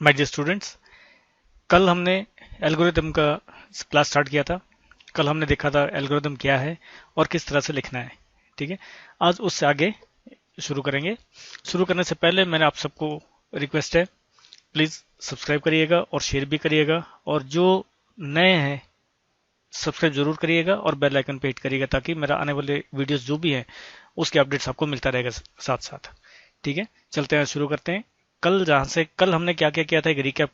My dear students, कल हमने algorithm का क्लास स्टार्ट किया था। कल हमने देखा था एल्गोरिदम क्या है और किस तरह से लिखना है। ठीक है, आज उससे आगे शुरू करेंगे। शुरू करने से पहले मैंने आप सबको रिक्वेस्ट है, प्लीज सब्सक्राइब करिएगा और शेयर भी करिएगा, और जो नए हैं सब्सक्राइब जरूर करिएगा और बेल आइकन पे हिट करिएगा ताकि मेरा आने वाले वीडियोस जो भी हैं उसके अपडेट्स आपको मिलता रहेगा साथ साथ। ठीक है, चलते हैं, शुरू करते हैं। कल हमने क्या क्या किया था, एक रिकैप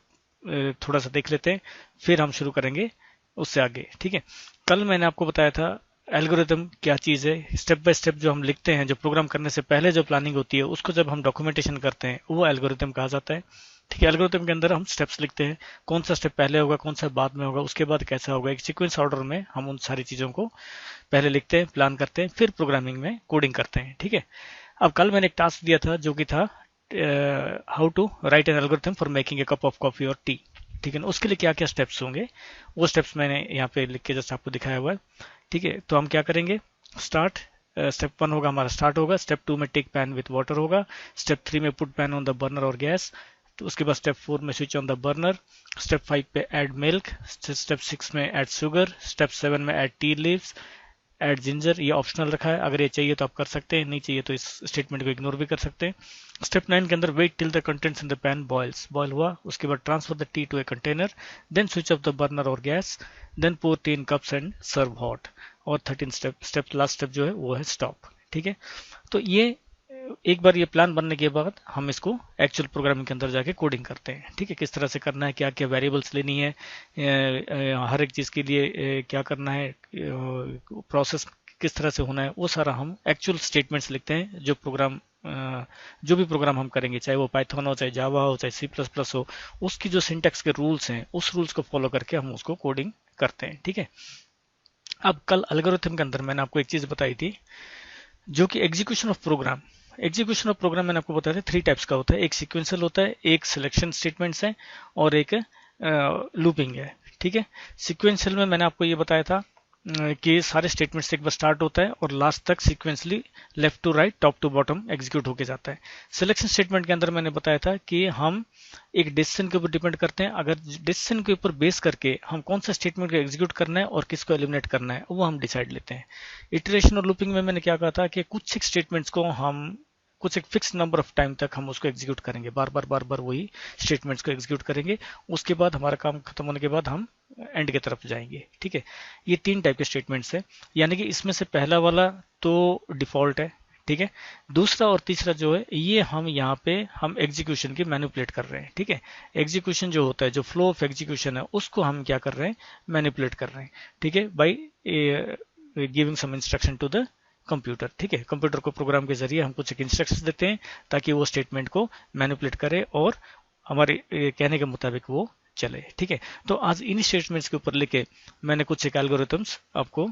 थोड़ा सा देख लेते हैं, फिर हम शुरू करेंगे उससे आगे। ठीक है, कल मैंने आपको बताया था एल्गोरिदम क्या चीज़ है। स्टेप बाय स्टेप जो हम लिखते हैं, जो प्रोग्राम करने से पहले जो प्लानिंग होती है, उसको जब हम डॉक्यूमेंटेशन करते हैं वो एल्गोरिदम कहा जाता है। ठीक है, एल्गोरिथम के अंदर हम स्टेप्स लिखते हैं, कौन सा स्टेप पहले होगा, कौन सा बाद में होगा, उसके बाद कैसा होगा। एक सीक्वेंस ऑर्डर में हम उन सारी चीज़ों को पहले लिखते हैं, प्लान करते हैं, फिर प्रोग्रामिंग में कोडिंग करते हैं। ठीक है, अब कल मैंने एक टास्क दिया था जो कि था how to write an algorithm for making a cup of coffee और टी। ठीक है ना, उसके लिए क्या क्या स्टेप्स होंगे वो स्टेप्स मैंने यहाँ पे लिख के जस्ट आपको दिखाया हुआ है। ठीक है, तो हम क्या करेंगे, स्टार्ट स्टेप 1 होगा हमारा, स्टार्ट होगा। स्टेप 2 में टेक पैन विथ वाटर होगा। स्टेप 3 में put pan on the burner और गैस। तो उसके बाद स्टेप 4 में switch on the burner. Step 5 पे ऐड मिल्क। स्टेप 6 में ऐड शुगर। स्टेप 7 में add tea leaves, add ginger. ये ऑप्शनल रखा है, अगर ये चाहिए तो आप कर सकते हैं, नहीं चाहिए तो इस स्टेटमेंट को इग्नोर भी कर सकते हैं। स्टेप 9 के अंदर wait till the contents in the pan boils, boil हुआ, उसके बाद transfer the tea to a container, then switch off the burner और gas, then pour tea in cups and serve hot. और 13 स्टेप लास्ट स्टेप जो है वो है stop. ठीक है, तो ये एक बार ये प्लान बनने के बाद हम इसको एक्चुअल प्रोग्रामिंग के अंदर जाके कोडिंग करते हैं। ठीक है, किस तरह से करना है, क्या क्या वेरिएबल्स लेनी है, हर एक चीज के लिए क्या करना है, प्रोसेस किस तरह से होना है, वो सारा हम एक्चुअल स्टेटमेंट्स लिखते हैं। जो भी प्रोग्राम हम करेंगे, चाहे वो पाइथन हो, चाहे जावा हो, चाहे सी प्लस प्लस हो, उसकी जो सिंटेक्स के रूल्स हैं उस रूल्स को फॉलो करके हम उसको कोडिंग करते हैं। ठीक है, अब कल एल्गोरिथम के अंदर मैंने आपको एक चीज बताई थी जो कि execution of program. Execution of program मैंने आपको बताया था 3 टाइप्स का होता है, एक सीक्वेंशियल होता है, एक सिलेक्शन स्टेटमेंट्स है, और एक लूपिंग है। ठीक है, सीक्वेंशियल में मैंने आपको ये बताया था कि सारे स्टेटमेंट्स एक बार स्टार्ट होता है और लास्ट तक sequentially left to right, top to bottom execute होके जाता है। सिलेक्शन स्टेटमेंट के अंदर मैंने बताया था कि हम एक डिसीजन के ऊपर डिपेंड करते हैं, अगर डिसीजन के ऊपर बेस करके हम कौन सा स्टेटमेंट को एग्जीक्यूट करना है और किसको एलिमिनेट करना है वो हम डिसाइड लेते हैं। इटरेशन और लूपिंग में मैंने क्या कहा था कि कुछ एक स्टेटमेंट्स को हम कुछ एक फिक्स नंबर ऑफ टाइम तक हम उसको एग्जीक्यूट करेंगे, बार बार वही स्टेटमेंट्स को एग्जीक्यूट करेंगे। उसके बाद हमारा काम खत्म होने के बाद हम एंड की तरफ जाएंगे। ठीक है, ये 3 टाइप के स्टेटमेंट्स है, यानी कि इसमें से पहला वाला तो डिफॉल्ट है। ठीक है, दूसरा और तीसरा जो है ये हम यहाँ पे हम एग्जीक्यूशन की मैनिपुलेट कर रहे हैं। ठीक है, एग्जीक्यूशन जो होता है, जो फ्लो ऑफ एग्जीक्यूशन है, उसको हम क्या कर रहे हैं, मैनिपुलेट कर रहे हैं। ठीक है, by giving some instruction to the computer. ठीक है, कंप्यूटर को प्रोग्राम के जरिए हम कुछ एक इंस्ट्रक्शंस देते हैं ताकि वो स्टेटमेंट को मैनिपुलेट करे और हमारे कहने के मुताबिक वो चले। ठीक है, तो आज इन स्टेटमेंट्स के ऊपर लेके मैंने कुछ एक एल्गोरिथम्स आपको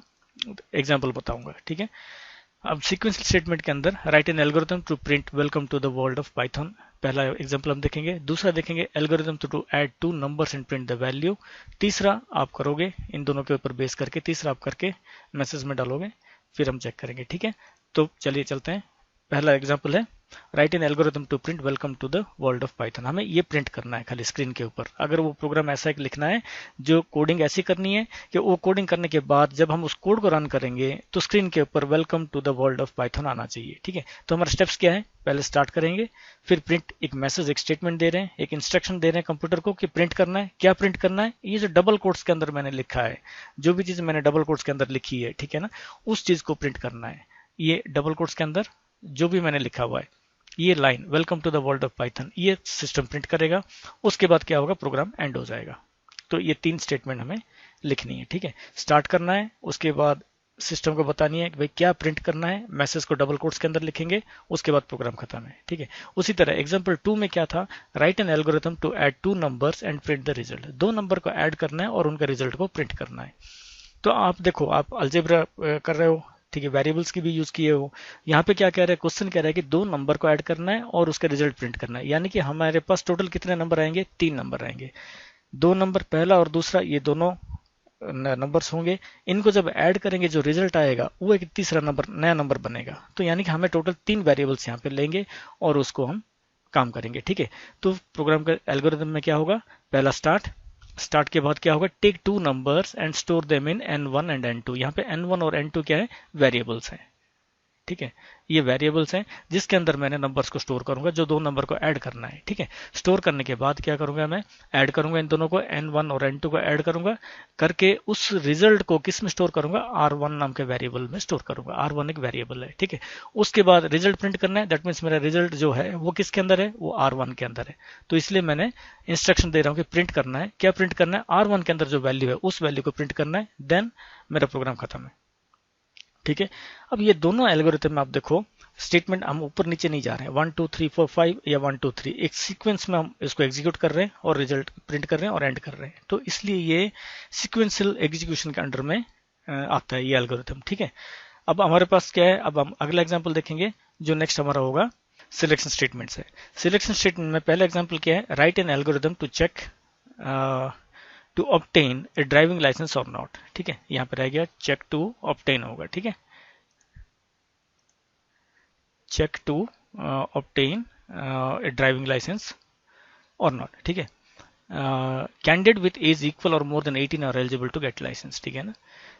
एग्जांपल बताऊंगा। ठीक है, अब सीक्वेंशियल स्टेटमेंट के अंदर write an algorithm to print welcome to the world of Python, पहला एग्जांपल हम देखेंगे। दूसरा देखेंगे algorithm to add 2 numbers and print the value. तीसरा आप करोगे इन दोनों के ऊपर बेस करके, तीसरा आप करके मैसेज में डालोगे, फिर हम चेक करेंगे। ठीक है, तो चलिए चलते हैं। पहला एग्जांपल है write an algorithm to print welcome to the world of Python. हमें ये प्रिंट करना है खाली स्क्रीन के ऊपर। अगर वो प्रोग्राम ऐसा एक लिखना है, जो कोडिंग ऐसी करनी है कि वो कोडिंग करने के बाद जब हम उस कोड को रन करेंगे तो स्क्रीन के ऊपर welcome to the world of Python आना चाहिए। ठीक है, तो हमारे स्टेप्स क्या है, पहले स्टार्ट करेंगे, फिर प्रिंट, एक मैसेज, एक स्टेटमेंट दे रहे हैं, एक इंस्ट्रक्शन दे रहे हैं कंप्यूटर को कि प्रिंट करना है। क्या प्रिंट करना है, ये जो डबल कोट्स के अंदर मैंने लिखा है, जो भी चीज मैंने डबल कोट्स के अंदर लिखी है, ठीक है ना, उस चीज को प्रिंट करना है। ये डबल कोट्स के अंदर जो भी मैंने लिखा हुआ है, ये line welcome to the world of Python, ये सिस्टम प्रिंट करेगा। उसके बाद क्या होगा, प्रोग्राम एंड हो जाएगा। तो ये 3 स्टेटमेंट हमें लिखनी है। ठीक है, स्टार्ट करना है, उसके बाद सिस्टम को बतानी है कि भाई क्या प्रिंट करना है, मैसेज को डबल कोट्स के अंदर लिखेंगे, उसके बाद प्रोग्राम खत्म है। ठीक है, उसी तरह एग्जांपल 2 में क्या था, write an algorithm to add 2 numbers and print the result. 2 number को ऐड करना है और उनका रिजल्ट को प्रिंट करना है। तो आप देखो, आप अलजेब्रा कर रहे हो, ठीक है, वेरिएबल्स की भी यूज किए हो। यहाँ पे क्या कह रहा है, क्वेश्चन कह रहा है कि 2 नंबर को ऐड करना है और उसका रिजल्ट प्रिंट करना है, यानी कि हमारे पास टोटल कितने नंबर आएंगे, 3 नंबर आएंगे। 2 नंबर पहला और दूसरा, ये दोनों नंबर्स होंगे, इनको जब ऐड करेंगे जो रिजल्ट आएगा वो एक तीसरा नंबर, नया नंबर बनेगा। तो यानी कि हमें टोटल 3 वेरिएबल्स यहाँ पे लेंगे और उसको हम काम करेंगे। ठीक है, तो प्रोग्राम का एल्गोरिथम में क्या होगा, पहला स्टार्ट के बाद क्या होगा, take two numbers and store them in n1 and n2। यहाँ पे n1 और n2 क्या है, वेरिएबल्स हैं। ठीक है, ये वेरिएबल्स हैं जिसके अंदर मैंने नंबर्स को स्टोर करूंगा, जो दो नंबर को ऐड करना है। ठीक है, स्टोर करने के बाद क्या करूंगा, मैं ऐड करूंगा इन दोनों को, n1 और n2 को ऐड करूंगा, करके उस रिजल्ट को किस में स्टोर करूंगा, r1 नाम के वेरिएबल में स्टोर करूंगा। r1 एक वेरिएबल है। ठीक है, उसके बाद रिजल्ट प्रिंट करना है, दैट मीन्स मेरा रिजल्ट जो है वो किसके अंदर है, वो r1 के अंदर है। तो इसलिए मैंने इंस्ट्रक्शन दे रहा हूं कि प्रिंट करना है, क्या प्रिंट करना है, r1 के अंदर जो वैल्यू है उस वैल्यू को प्रिंट करना है, देन मेरा प्रोग्राम खत्म है। ठीक है, अब ये दोनों एल्गोरिथम में आप देखो, स्टेटमेंट हम ऊपर नीचे नहीं जा रहे हैं 1 2 3 4 5 या 1 2 3, एक सीक्वेंस में हम इसको एग्जीक्यूट कर रहे हैं और रिजल्ट प्रिंट कर रहे हैं और एंड कर रहे हैं। तो इसलिए ये सीक्वेंशियल एग्जीक्यूशन के अंडर में आता है ये एल्गोरिथम। ठीक है, अब हमारे पास क्या है, अब हम अगला एग्जाम्पल देखेंगे जो नेक्स्ट हमारा होगा सिलेक्शन स्टेटमेंट्स है। सिलेक्शन स्टेटमेंट में पहला एग्जाम्पल क्या है, write an algorithm to check to obtain a driving licence or not. ठीक है, यहाँ पे रह गया चेक टू ऑब्टेन होगा। ठीक है, check to obtain a driving licence or not. ठीक है, candidate with age equal or more than 18 are eligible to get licence. ठीक है ना,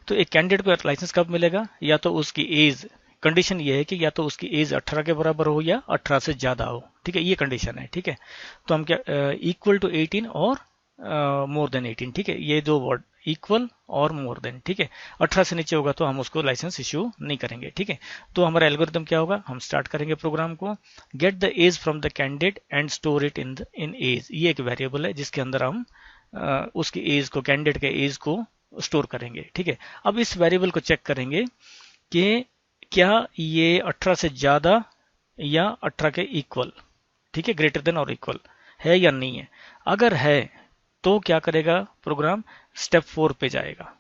तो एक कैंडिडेट को लाइसेंस कब मिलेगा, या तो उसकी एज, कंडीशन ये है कि या तो उसकी एज 18 के बराबर हो या 18 से ज्यादा हो। ठीक है, ये कंडीशन है। ठीक है, तो हम क्या, इक्वल टू 18 और मोर देन 18। ठीक है, ये दो word, equal or more then. ठीक है, 18 से नीचे होगा तो हम उसको लाइसेंस इश्यू नहीं करेंगे। ठीक है, तो हमारा एल्गोरिथम क्या होगा, हम स्टार्ट करेंगे प्रोग्राम को, get the age from the candidate and store it in age. ये एक वेरिएबल है जिसके अंदर हम उसकी एज को, कैंडिडेट के एज को स्टोर करेंगे। ठीक है, अब इस वेरिएबल को चेक करेंगे कि क्या ये 18 से ज्यादा या 18 के इक्वल, ठीक है, ग्रेटर देन और इक्वल है या नहीं है। अगर है तो क्या करेगा प्रोग्राम, स्टेप 4 पे जाएगा।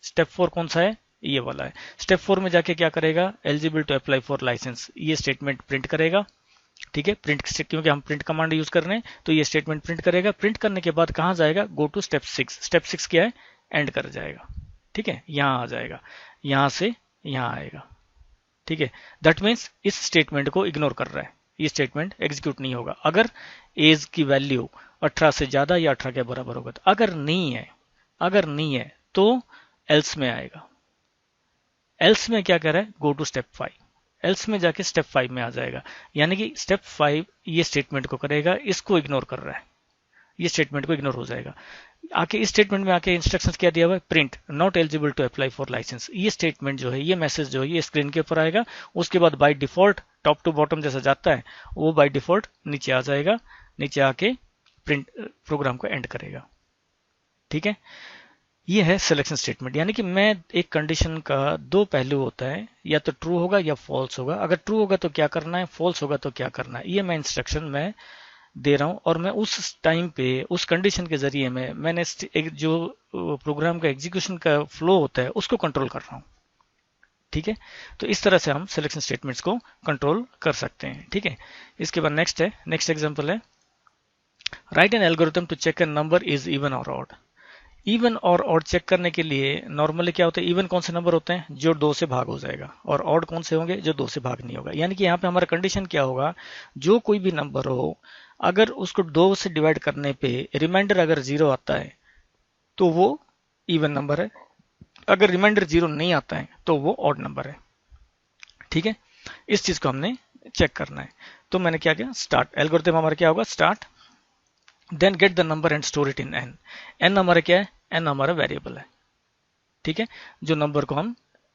स्टेप 4 कौन सा है, ये वाला है। स्टेप 4 में जाके क्या करेगा, eligible to apply for licence, ये स्टेटमेंट प्रिंट करेगा। ठीक है, प्रिंट, क्योंकि हम प्रिंट कमांड यूज कर रहे हैं तो ये स्टेटमेंट प्रिंट करेगा। प्रिंट करने के बाद कहां जाएगा, गो टू स्टेप 6। स्टेप 6 क्या है, एंड कर जाएगा। ठीक है, यहां आ जाएगा, यहां से यहां आएगा। ठीक है, दैट मीन्स इस स्टेटमेंट को इग्नोर कर रहा है, ये स्टेटमेंट एग्जीक्यूट नहीं होगा अगर एज की वैल्यू 18 से ज्यादा या 18 के बराबर होगा। तो अगर नहीं है तो एल्स में आएगा। एल्स में क्या कर रहा है, गो टू स्टेप 5। एल्स में जाके स्टेप 5 में आ जाएगा, यानी कि स्टेप 5 ये स्टेटमेंट को करेगा, इसको इग्नोर कर रहा है, ये स्टेटमेंट को इग्नोर हो जाएगा। आके इस स्टेटमेंट में आके इंस्ट्रक्शंस क्या दिया हुआ है, print not eligible to apply for licence. ये स्टेटमेंट जो है, ये मैसेज जो है, ये स्क्रीन के ऊपर आएगा। उसके बाद by default top to bottom जैसा जाता है वो बाय डिफॉल्ट नीचे आ जाएगा, नीचे आके प्रिंट प्रोग्राम को एंड करेगा। ठीक है, ये है सिलेक्शन स्टेटमेंट। यानी कि मैं एक कंडीशन का दो पहलू होता है, या तो ट्रू होगा या फॉल्स होगा। अगर ट्रू होगा तो क्या करना है, फॉल्स होगा तो क्या करना है, ये मैं इंस्ट्रक्शन में दे रहा हूं। और मैं उस टाइम पे उस कंडीशन के जरिए में मैंने एक जो प्रोग्राम का एग्जीक्यूशन का फ्लो होता है उसको कंट्रोल कर रहा हूं। ठीक है, तो इस तरह से हम सिलेक्शन स्टेटमेंट्स को कंट्रोल कर सकते हैं। ठीक है, इसके बाद नेक्स्ट एग्जांपल है, write an algorithm to check an number is even or odd. Even or odd check करने के लिए नॉर्मली क्या होता है, इवन कौन से नंबर होते हैं, जो 2 से भाग हो जाएगा, और ऑड कौन से होंगे, जो 2 से भाग नहीं होगा। यानी कि यहाँ पे हमारा कंडीशन क्या होगा, जो कोई भी नंबर हो अगर उसको 2 से डिवाइड करने पे रिमाइंडर अगर 0 आता है तो वो इवन नंबर है, अगर रिमाइंडर 0 नहीं आता है तो वो ऑड नंबर है। ठीक है, इस चीज को हमने चेक करना है। तो मैंने क्या किया, स्टार्ट, एल्गोरिथम हमारा क्या होगा, start, then get the number and store it in n. N हमारा क्या है, एन हमारा वेरिएबल है। ठीक है, जो नंबर को हम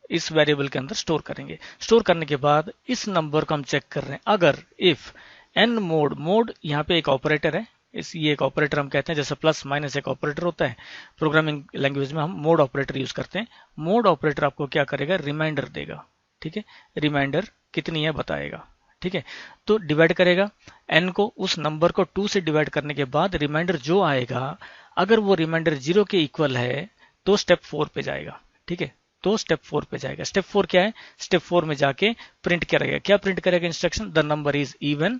इस वेरिएबल के अंदर स्टोर करेंगे। स्टोर करने के बाद इस नंबर को हम चेक कर रहे हैं, अगर इफ एन मोड यहाँ पे एक ऑपरेटर है, ये एक ऑपरेटर हम कहते हैं, जैसे प्लस माइनस एक ऑपरेटर होता है प्रोग्रामिंग लैंग्वेज में, हम मोड ऑपरेटर यूज करते हैं। मोड ऑपरेटर आपको क्या करेगा, रिमाइंडर देगा। ठीक है, रिमाइंडर कितनी है बताएगा। ठीक है, तो डिवाइड करेगा एन को, उस नंबर को 2 से डिवाइड करने के बाद रिमाइंडर जो आएगा, अगर वो रिमाइंडर 0 के इक्वल है तो स्टेप 4 पे जाएगा। ठीक है, तो स्टेप 4 पे जाएगा। स्टेप 4 क्या है, स्टेप 4 में जाके प्रिंट करेगा, क्या प्रिंट करेगा, instruction the number is even.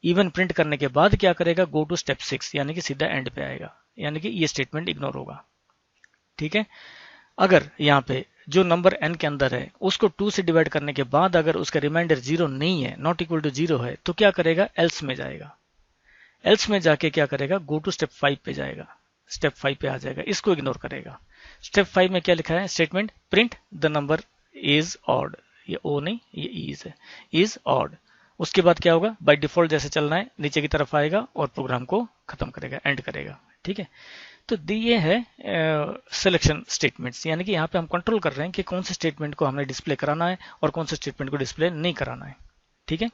Even print करने के बाद क्या करेगा, गो टू स्टेप 6, यानी कि सीधा एंड पे आएगा, यानी कि ये स्टेटमेंट इग्नोर होगा। ठीक है, अगर यहाँ पे जो नंबर n के अंदर है उसको 2 से डिवाइड करने के बाद अगर उसका रिमाइंडर 0 नहीं है, नॉट इक्वल टू 0 है, तो क्या करेगा, एल्स में जाएगा। एल्स में जाके क्या करेगा, गो टू स्टेप 5 पे जाएगा, स्टेप 5 पे आ जाएगा, इसको इग्नोर करेगा। स्टेप 5 में क्या लिखा है statement, print the number is odd, ये ओ नहीं ये इज है, इज ऑड। उसके बाद क्या होगा, बाय डिफॉल्ट जैसे चलना है नीचे की तरफ आएगा और प्रोग्राम को खत्म करेगा, एंड करेगा। ठीक है, तो ये है सिलेक्शन स्टेटमेंट्स, यानी कि यहाँ पे हम कंट्रोल कर रहे हैं कि कौन से स्टेटमेंट को हमने डिस्प्ले कराना है और कौन से स्टेटमेंट को डिस्प्ले नहीं कराना है। ठीक है,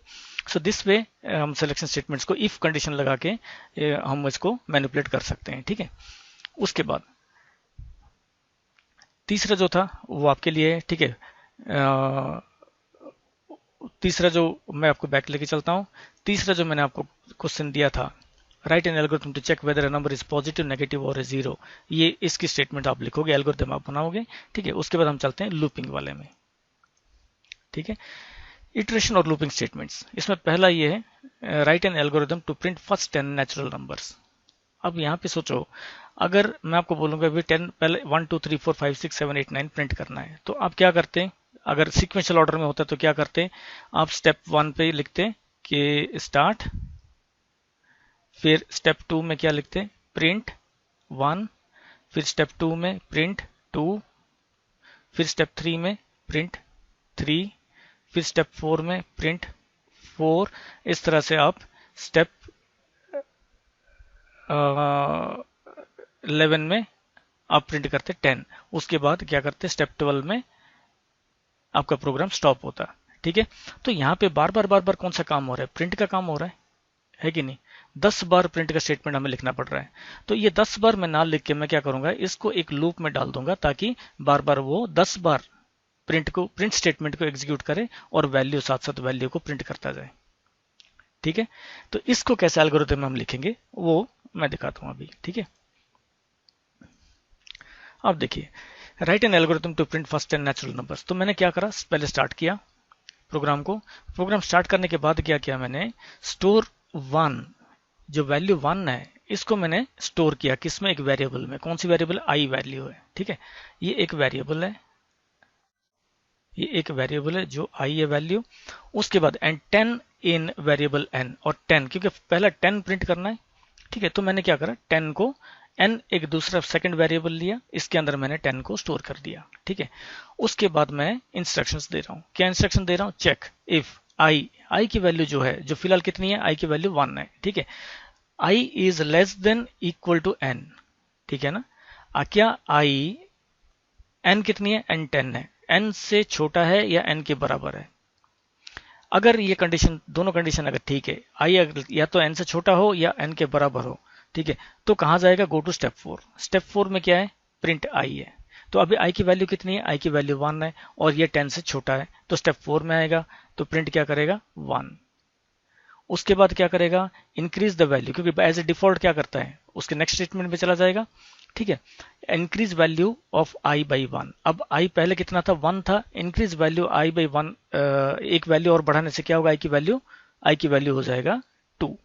सो दिस वे हम सिलेक्शन स्टेटमेंट्स को इफ कंडीशन लगा के हम इसको मैनिपुलेट कर सकते हैं। ठीक है, उसके बाद तीसरा जो था वो आपके लिए, ठीक है, तीसरा जो मैं आपको बैक लेके चलता हूं, तीसरा जो मैंने आपको क्वेश्चन दिया था, write an algorithm to check whether a number is positive, negative or zero, ये इसकी स्टेटमेंट आप लिखोगे, एल्गोरिथम आप बनाओगे। ठीक है, उसके बाद हम चलते हैं लूपिंग वाले में। ठीक है, इटरेशन और लूपिंग स्टेटमेंट्स, इसमें पहला ये है write an algorithm to print first 10 natural numbers. अब यहाँ पे सोचो, अगर मैं आपको बोलूंगा भी 10 पहले 1 2 3 4 5 6 7 8 9 प्रिंट करना है, तो आप क्या करते हैं, अगर सीक्वेंशियल ऑर्डर में होता तो क्या करते, आप स्टेप 1 पे लिखते कि स्टार्ट, फिर स्टेप 2 में क्या लिखते, प्रिंट 1, फिर स्टेप 2 में प्रिंट 2, फिर स्टेप 3 में प्रिंट 3, फिर स्टेप 4 में प्रिंट 4। इस तरह से आप स्टेप 11 में आप प्रिंट करते 10, उसके बाद क्या करते स्टेप 12 में आपका प्रोग्राम स्टॉप होता। ठीक है, तो यहाँ पे बार बार कौन सा काम हो रहा है, प्रिंट का काम हो रहा है कि नहीं, 10 बार प्रिंट का स्टेटमेंट हमें लिखना पड़ रहा है। तो ये 10 बार मैं ना लिख के मैं क्या करूंगा, इसको एक लूप में डाल दूंगा ताकि बार बार वो 10 बार प्रिंट स्टेटमेंट को एग्जीक्यूट करे और वैल्यू साथ साथ वैल्यू को प्रिंट करता जाए। ठीक है, तो इसको कैसे एल्गोरिथम में हम लिखेंगे वो मैं दिखाता हूं अभी। ठीक है, अब देखिए, write an algorithm to print first 10 natural numbers. तो मैंने क्या करा, पहले स्टार्ट किया प्रोग्राम को, प्रोग्राम स्टार्ट करने के बाद क्या किया मैंने, स्टोर 1, जो वैल्यू 1 है इसको मैंने स्टोर किया किसमें, एक वेरिएबल में। कौन सी वेरिएबल, आई वैल्यू है। ठीक है, ये एक वेरिएबल है, ये एक वेरिएबल है जो आई है वैल्यू। उसके बाद एंड 10 इन वेरिएबल एन, और 10 क्योंकि पहला 10 प्रिंट करना है। ठीक है, तो मैंने क्या करा, 10 को एन एक दूसरा सेकंड वेरिएबल लिया, इसके अंदर मैंने 10 को स्टोर कर दिया। ठीक है, उसके बाद मैं इंस्ट्रक्शंस दे रहा हूं, क्या इंस्ट्रक्शन दे रहा हूं, चेक इफ आई की वैल्यू जो है, जो फिलहाल कितनी है, आई की वैल्यू 1 है। ठीक है, I is less than equal to N. ठीक है ना, क्या आई एन कितनी है, एन 10 है, एन से छोटा है या एन के बराबर है। अगर ये कंडीशन, दोनों कंडीशन अगर ठीक है, आई या तो एन से छोटा हो या एन के बराबर हो, ठीक है, तो कहां जाएगा, गो टू स्टेप 4। स्टेप 4 में क्या है, प्रिंट आई है। तो अभी आई की वैल्यू कितनी है, आई की वैल्यू 1 है और ये 10 से छोटा है, तो स्टेप 4 में आएगा, तो प्रिंट क्या करेगा, 1। उसके बाद क्या करेगा, इंक्रीज द वैल्यू, क्योंकि एज ए डिफॉल्ट क्या करता है, उसके नेक्स्ट स्टेटमेंट में चला जाएगा। ठीक है, increase value of I by 1। अब आई पहले कितना था, 1 था, इंक्रीज वैल्यू आई बाई 1, एक वैल्यू और बढ़ाने से क्या होगा, आई की वैल्यू हो जाएगा 2।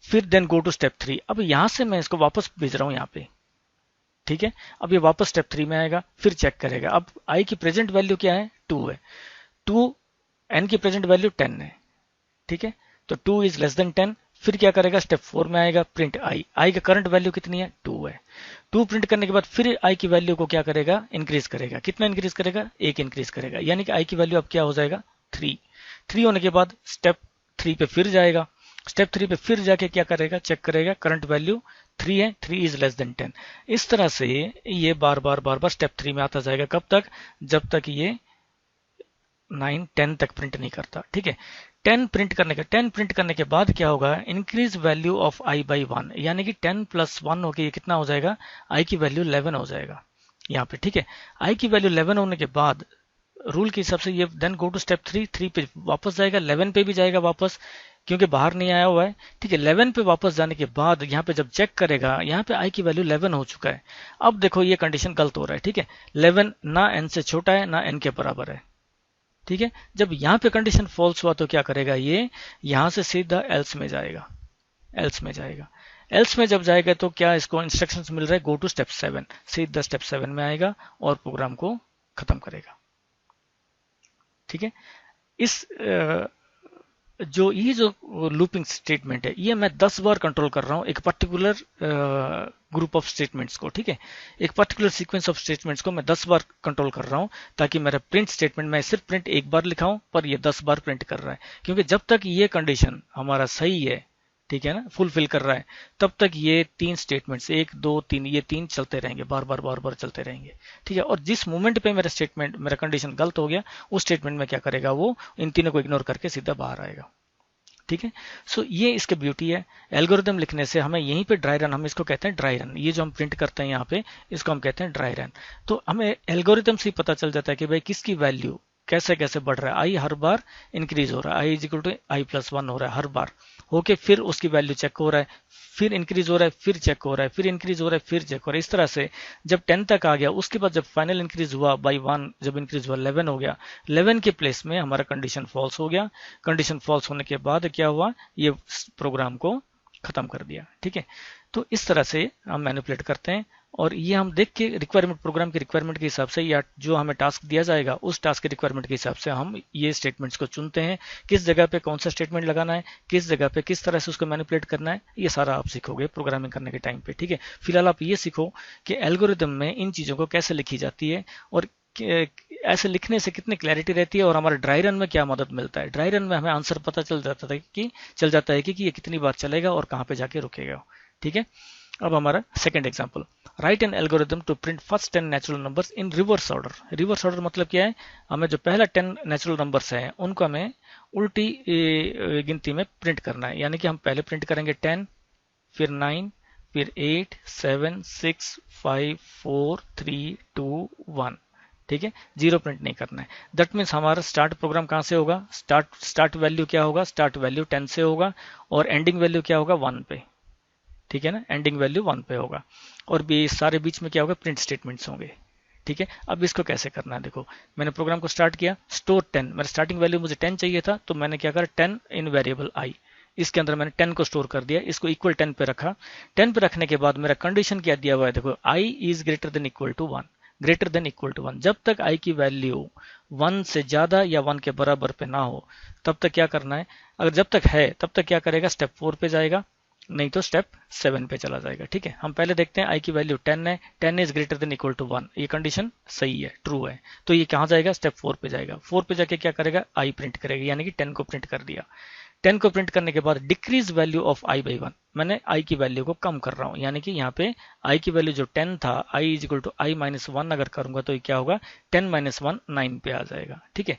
फिर देन गो टू स्टेप 3। अब यहां से मैं इसको वापस भेज रहा हूं यहाँ पे। ठीक है, अब ये वापस स्टेप 3 में आएगा, फिर चेक करेगा। अब आई की प्रेजेंट वैल्यू क्या है, 2 है, 2, एन की प्रेजेंट वैल्यू 10 है। ठीक है, तो 2 इज लेस देन 10। फिर क्या करेगा, स्टेप 4 में आएगा, प्रिंट आई का करंट वैल्यू कितनी है, 2 है। 2 प्रिंट करने के बाद फिर आई की वैल्यू को क्या करेगा, इंक्रीज करेगा। कितना इंक्रीज करेगा, 1 इंक्रीज करेगा, यानी कि आई की वैल्यू अब क्या हो जाएगा, 3 होने के बाद स्टेप 3 पे फिर जाएगा, स्टेप 3 पे फिर जाके क्या करेगा, चेक करेगा, करंट वैल्यू 3 है, 3 इज लेस देन 10। इस तरह से ये बार बार स्टेप 3 में आता जाएगा, कब तक, जब तक ये 9 10 तक प्रिंट नहीं करता। ठीक है, 10 प्रिंट करने के बाद क्या होगा, increase value of I by 1, यानी कि 10 प्लस 1 होके ये कितना हो जाएगा, आई की वैल्यू 11 हो जाएगा यहाँ पे। ठीक है, आई की वैल्यू 11 होने के बाद रूल के हिसाब से ये देन गो टू स्टेप 3 पे वापस जाएगा, 11 पे भी जाएगा वापस, क्योंकि बाहर नहीं आया हुआ है। ठीक है, 11 पे वापस जाने के बाद यहाँ पे जब चेक करेगा, यहाँ पे आई की वैल्यू 11 हो चुका है। अब देखो ये कंडीशन गलत हो रहा है। ठीक है, 11 ना एन से छोटा है ना एन के बराबर है। ठीक है, जब यहाँ पे कंडीशन फॉल्स हुआ तो क्या करेगा, ये यहां से सीधा एल्स में जाएगा, एल्स में जब जाएगा तो क्या इसको इंस्ट्रक्शंस मिल रहा है, गो टू स्टेप 7, सीधा स्टेप 7 में आएगा और प्रोग्राम को खत्म करेगा। ठीक है। इस जो लूपिंग स्टेटमेंट है ये मैं 10 बार कंट्रोल कर रहा हूं एक पर्टिकुलर ग्रुप ऑफ स्टेटमेंट्स को। ठीक है, एक पर्टिकुलर सीक्वेंस ऑफ स्टेटमेंट्स को मैं 10 बार कंट्रोल कर रहा हूं ताकि मेरा प्रिंट स्टेटमेंट मैं सिर्फ प्रिंट एक बार लिखाऊं पर ये 10 बार प्रिंट कर रहा है, क्योंकि जब तक ये कंडीशन हमारा सही है, ठीक है ना, फुलफिल कर रहा है, तब तक ये 3 स्टेटमेंट्स 1 2 3 ये 3 चलते रहेंगे, बार बार चलते रहेंगे। ठीक है, और जिस मोमेंट पे मेरा स्टेटमेंट मेरा कंडीशन गलत हो गया उस स्टेटमेंट में क्या करेगा, वो इन तीनों को इग्नोर करके सीधा बाहर आएगा। ठीक है, सो ये इसके ब्यूटी है। एल्गोरिदम लिखने से हमें यहीं पे ड्राई रन, हम इसको कहते हैं ड्राई रन, ये जो हम प्रिंट करते हैं यहाँ पे इसको हम कहते हैं ड्राई रन। तो हमें एल्गोरिदम से पता चल जाता है कि भाई किसकी वैल्यू कैसे कैसे बढ़ रहा है, आई हर बार इंक्रीज हो रहा है, I is equal to I plus 1 हो रहा है हर बार होके, फिर उसकी वैल्यू चेक हो रहा है, फिर इंक्रीज हो रहा है, फिर चेक हो रहा है, फिर इंक्रीज हो रहा है, फिर चेक हो रहा है। इस तरह से जब 10 तक आ गया उसके बाद जब फाइनल इंक्रीज हुआ बाई 1, जब इंक्रीज हुआ 11 हो गया, 11 के प्लेस में हमारा कंडीशन फॉल्स हो गया। कंडीशन फॉल्स होने के बाद क्या हुआ, ये प्रोग्राम को खत्म कर दिया। ठीक है, तो इस तरह से हम मैनिपुलेट करते हैं और ये हम देख के रिक्वायरमेंट, प्रोग्राम की रिक्वायरमेंट के हिसाब से या जो हमें टास्क दिया जाएगा उस टास्क के रिक्वायरमेंट के हिसाब से हम ये स्टेटमेंट्स को चुनते हैं, किस जगह पे कौन सा स्टेटमेंट लगाना है, किस जगह पे किस तरह से उसको मैनिपुलेट करना है, ये सारा आप सीखोगे प्रोग्रामिंग करने के टाइम पे। ठीक है, फिलहाल आप ये सीखो कि एल्गोरिदम में इन चीजों को कैसे लिखी जाती है और ऐसे लिखने से कितनी क्लैरिटी रहती है और हमारे ड्राई रन में क्या मदद मिलता है। ड्राई रन में हमें आंसर पता चल जाता है कि ये कितनी बार चलेगा और कहाँ पे जाके रुकेगा। ठीक है, अब हमारा second example, write an algorithm to print first 10 natural numbers in reverse order. Reverse order मतलब क्या है, हमें जो पहला 10 नेचुरल नंबर्स हैं उनको हमें उल्टी गिनती में प्रिंट करना है, यानी कि हम पहले प्रिंट करेंगे 10, फिर 9, फिर 8 7 6 5 4 3 2 1। ठीक है, जीरो प्रिंट नहीं करना है। दैट मीन्स हमारा स्टार्ट प्रोग्राम कहां से होगा, स्टार्ट वैल्यू क्या होगा, स्टार्ट वैल्यू 10 से होगा और एंडिंग वैल्यू क्या होगा 1 पे। ठीक है ना, एंडिंग वैल्यू 1 पे होगा और सारे बीच में क्या होगा, प्रिंट स्टेटमेंट्स होंगे। ठीक है, अब इसको कैसे करना है, देखो मैंने प्रोग्राम को स्टार्ट किया, स्टोर 10, मेरा स्टार्टिंग वैल्यू मुझे 10 चाहिए था तो मैंने क्या करा, 10 इन वेरिएबल आई, इसके अंदर मैंने 10 को स्टोर कर दिया, इसको इक्वल 10 पे रखा। 10 पे रखने के बाद मेरा कंडीशन क्या दिया हुआ है, देखो I is greater than equal to 1, greater than equal to 1। जब तक आई की वैल्यू 1 से ज्यादा या 1 के बराबर पे ना हो तब तक क्या करना है, अगर जब तक है तब तक क्या करेगा, स्टेप 4 पे जाएगा, नहीं तो स्टेप 7 पे चला जाएगा। ठीक है, हम पहले देखते हैं आई की वैल्यू 10 है, 10 is greater than equal to 1, ये कंडीशन सही है, ट्रू है, तो ये कहां जाएगा, स्टेप 4 पे जाएगा। 4 पे जाके क्या करेगा, आई प्रिंट करेगा, यानी कि 10 को प्रिंट कर दिया। 10 को प्रिंट करने के बाद decrease value of I by 1, मैंने आई की वैल्यू को कम कर रहा हूं, यानी कि यहाँ पे आई की वैल्यू जो 10 था, I is equal to I minus 1 अगर करूंगा तो ये क्या होगा, 10 माइनस 1 9 पे आ जाएगा। ठीक है,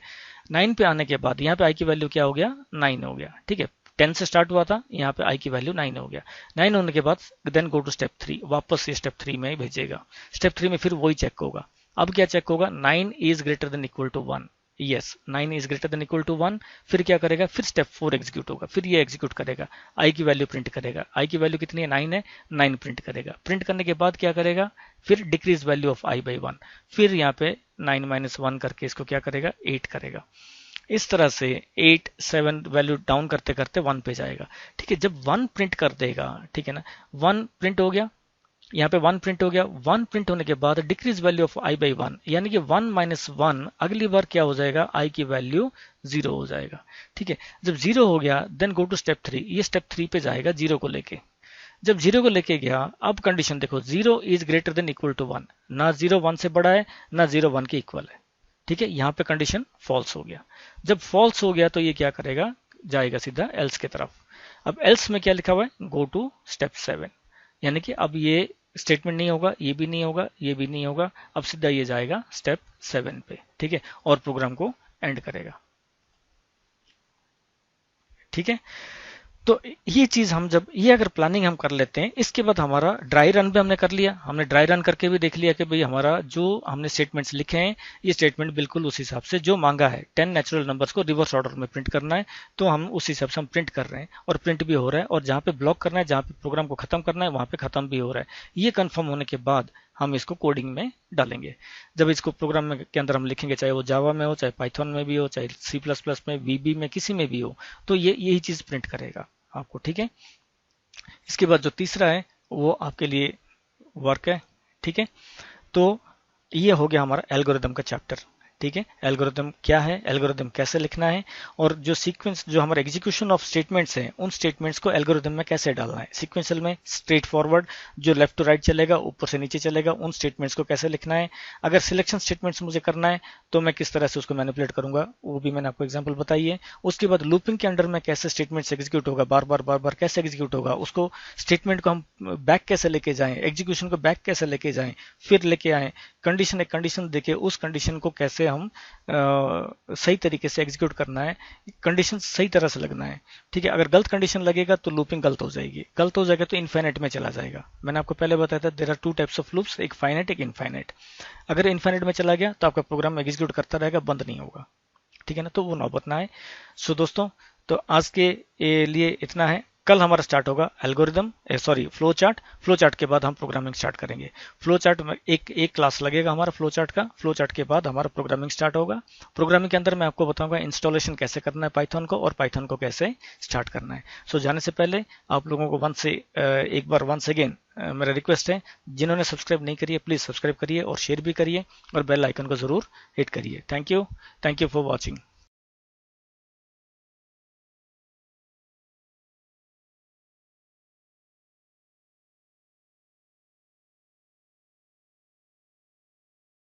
9 पे आने के बाद यहाँ पे आई की वैल्यू क्या हो गया, 9 हो गया। ठीक है, 10 से स्टार्ट हुआ था, यहाँ पे आई की वैल्यू 9 हो गया। 9 होने के बाद देन गो टू स्टेप 3, वापस ये स्टेप 3 में ही भेजेगा। स्टेप 3 में फिर वही चेक होगा, अब क्या चेक होगा, 9 is greater than equal to 1, yes 9 is greater than equal to 1। फिर क्या करेगा, फिर स्टेप 4 एग्जीक्यूट होगा, फिर ये एग्जीक्यूट करेगा, आई की वैल्यू प्रिंट करेगा, आई की वैल्यू कितनी है, 9 है, 9 प्रिंट करेगा। प्रिंट करने के बाद क्या करेगा, फिर decrease value of I by 1, फिर यहाँ पे 9 माइनस 1 करके इसको क्या करेगा, 8 करेगा। इस तरह से 8 7 वैल्यू डाउन करते करते 1 पे जाएगा। ठीक है, जब 1 प्रिंट कर देगा, ठीक है ना, 1 प्रिंट हो गया, यहाँ पे 1 प्रिंट हो गया। 1 प्रिंट होने के बाद decrease value of I by 1, यानी कि 1 माइनस 1 अगली बार क्या हो जाएगा, आई की वैल्यू 0 हो जाएगा। ठीक है, जब 0 हो गया देन गो टू स्टेप 3, ये स्टेप 3 पे जाएगा 0 को लेके। जब 0 को लेके गया, अब कंडीशन देखो, 0 is greater than equal to 1, ना 0 1 से बड़ा है ना 0 1 के इक्वल है। ठीक है, यहाँ पे कंडीशन फॉल्स हो गया। जब फॉल्स हो गया तो ये क्या करेगा, जाएगा सीधा एल्स की तरफ। अब एल्स में क्या लिखा हुआ है, गो टू स्टेप 7, यानी कि अब ये स्टेटमेंट नहीं होगा, ये भी नहीं होगा, ये भी नहीं होगा, अब सीधा ये जाएगा स्टेप 7 पे। ठीक है, और प्रोग्राम को एंड करेगा। ठीक है, तो ये चीज हम जब ये अगर प्लानिंग हम कर लेते हैं, इसके बाद हमारा ड्राई रन भी हमने कर लिया, हमने ड्राई रन करके भी देख लिया कि भाई हमारा जो हमने स्टेटमेंट्स लिखे हैं ये स्टेटमेंट बिल्कुल उस हिसाब से जो मांगा है, 10 नेचुरल नंबर्स को रिवर्स ऑर्डर में प्रिंट करना है, तो हम उस हिसाब से हम प्रिंट कर रहे हैं और प्रिंट भी हो रहा है, और जहां पे ब्लॉक करना है, जहां पे प्रोग्राम को खत्म करना है, वहां पे खत्म भी हो रहा है। ये कंफर्म होने के बाद हम इसको कोडिंग में डालेंगे। जब इसको प्रोग्राम में के अंदर हम लिखेंगे, चाहे वो जावा में हो, चाहे पाइथन में भी हो, चाहे C++ में, VB में, किसी में भी हो, तो ये यही चीज प्रिंट करेगा आपको। ठीक है, इसके बाद जो तीसरा है वो आपके लिए वर्क है, ठीक है। तो ये हो गया हमारा एल्गोरिदम का चैप्टर, ठीक है। एल्गोरिदम क्या है, एल्गोरिदम कैसे लिखना है, और जो सीक्वेंस, जो हमारे एग्जीक्यूशन ऑफ स्टेटमेंट्स हैं, उन स्टेटमेंट्स को एल्गोरिदम में कैसे डालना है, सीक्वेंशियल में स्ट्रेट फॉरवर्ड जो लेफ्ट टू राइट चलेगा, ऊपर से नीचे चलेगा, उन स्टेटमेंट्स को कैसे लिखना है। अगर सिलेक्शन स्टेटमेंट्स मुझे करना है तो मैं किस तरह से उसको मैनिपुलेट करूंगा, वो भी मैंने आपको एग्जाम्पल बताई है। उसके बाद लूपिंग के अंडर में कैसे स्टेटमेंट्स एग्जीक्यूट होगा, बार बार कैसे एग्जीक्यूट होगा, उसको स्टेटमेंट को हम बैक कैसे लेके जाएं, एग्जीक्यूशन को बैक कैसे लेके जाएं, फिर लेके आए कंडीशन, एक कंडीशन देके उस कंडीशन को कैसे हम सही तरीके से एग्जीक्यूट करना है, कंडीशन सही तरह से लगना है, ठीक है। अगर गलत कंडीशन लगेगा तो लूपिंग गलत हो जाएगी, गलत हो जाएगा तो इनफाइनाइट में चला जाएगा। मैंने आपको पहले बताया था there are two types of loops, एक फाइनाइट एक इनफाइनाइट। अगर इनफाइनाइट में चला गया तो आपका प्रोग्राम एग्जीक्यूट करता रहेगा, बंद नहीं होगा, ठीक है ना, तो वो नौबत ना है। सो दोस्तों, तो आज के लिए इतना है। कल हमारा स्टार्ट होगा algorithm, sorry flow chart. Flow chart के बाद हम प्रोग्रामिंग स्टार्ट करेंगे। फ्लो चार्ट में एक क्लास लगेगा हमारा फ्लो चार्ट का। फ्लो चार्ट के बाद हमारा प्रोग्रामिंग स्टार्ट होगा। प्रोग्रामिंग के अंदर मैं आपको बताऊंगा इंस्टॉलेशन कैसे करना है पाइथन को, और पाइथन को कैसे स्टार्ट करना है। सो जाने से पहले आप लोगों को एक बार वंस अगेन मेरा रिक्वेस्ट है, जिन्होंने सब्सक्राइब नहीं करी है प्लीज सब्सक्राइब करिए और शेयर भी करिए और बेल आइकन को जरूर हिट करिए। Thank you for watching.